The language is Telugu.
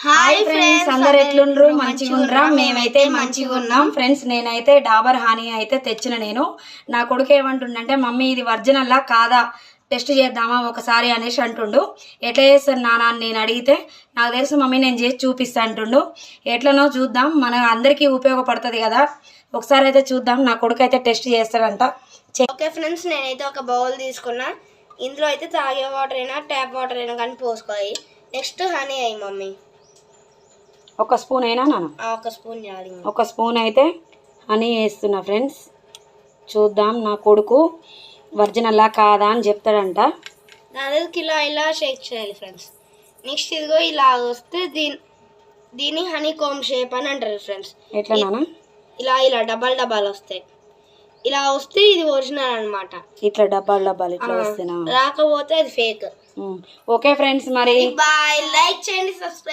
హాయ్ ఫ్రెండ్స్, అందరు ఎట్లుండ్రు? మంచిగా ఉండరా? మేమైతే మంచిగా ఉన్నాం ఫ్రెండ్స్. నేనైతే డాబర్ హానీ అయితే తెచ్చిన. నేను నా కొడుకు ఏమంటుండంటే, మమ్మీ ఇది ఒరిజినల్లా కాదా టెస్ట్ చేద్దామా ఒకసారి అనేసి అంటుండు. ఎట్లా చేస్తారు నాన్న అని నేను అడిగితే, నాకు తెలుసు మమ్మీ నేను చేసి చూపిస్తా అంటుండు. ఎట్లనో చూద్దాం, మన అందరికీ ఉపయోగపడుతుంది కదా. ఒకసారి అయితే చూద్దాం. నా కొడుకు అయితే టెస్ట్ చేస్తాడంట. ఓకే ఫ్రెండ్స్, నేనైతే ఒక బౌల్ తీసుకున్నా. ఇందులో అయితే తాగే వాటర్ అయినా ట్యాప్ వాటర్ అయినా కానీ పోసుకోవాలి. నెక్స్ట్ హనీ అయ్యి మమ్మీ ఒక స్పూన్ అయినా నాన్న, ఒక స్పూన్ చాలు. ఒక స్పూన్ అయితే హనీ వేస్తున్నా ఫ్రెండ్స్. చూద్దాం నా కొడుకు ఒరిజినల్లా కాదా అని చెప్తాడంట. దానికి ఇలా షేక్ చేయాలి ఫ్రెండ్స్. నెక్స్ట్ ఇదిగో ఇలా వస్తే దీన్ని హనీ కోమ్ షేప్ అని అంటారు ఫ్రెండ్స్. ఎట్లా నాన్న? ఇలా డబ్బాలు వస్తాయి. ఇలా వస్తే ఇది ఒరిజినల్ అన్నమాట. ఇట్లా డబ్బాలు ఇట్లా వస్తేనా? రాకపోతే అది ఫేక్. ఓకే ఫ్రెండ్స్, మరి బాయ్. లైక్ చేయండి, సబ్స్క్రైబ్